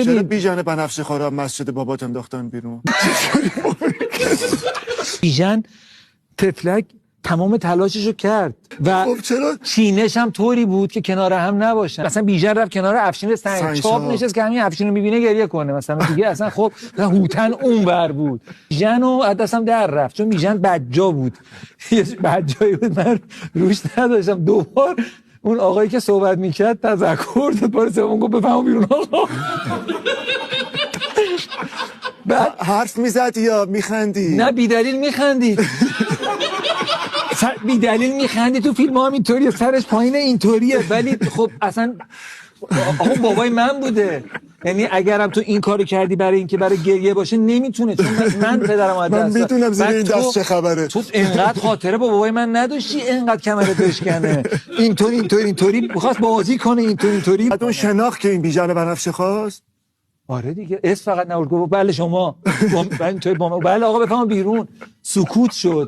چرا بیژن بنفشه خوارا مسجد بابات انداختن بیرون؟ بیژن تفلک تمام تلاششو کرد و خب چرا؟ چینش هم طوری بود که کنار هم نباشن. مثلا بیژن رفت کنار افشین سنگچاپ نشست که همین افشین رو میبینه گریه کنه مثلا دیگه. اصلا خب هوتن اونور بود، بیژن رو از دستم در رفت چون بیژن بدجا بود. یه بدجایی بود من روش نداشتم. دوبار اون آقایی که صحبت میکرد تذکر داد، بار سوم گفت بفهمو بیرون آقا. حرف میزدی یا میخندی؟ نه بیدلیل میخندی. بیدلیل میخندی. تو فیلم ها هم اینطوریه، سرش پایین اینطوریه، ولی خب اصلا آقا بابای من بوده. یعنی اگرم تو این کارو کردی برای اینکه برای گریه باشه نمیتونه، چون من پدرم از من دست میدونم زیر این دست چه خبره. تو اینقدر خاطره با بابای من نداشتی اینقدر کمرت بشکنه. اینطوری می‌خواست بازی کنه، اینطوری بعد اون شناخت که این بیژن بنفشه خواست. آره دیگه اسم فقط نورد گفت بله شما بله آقا بفهم بیرون. سکوت شد.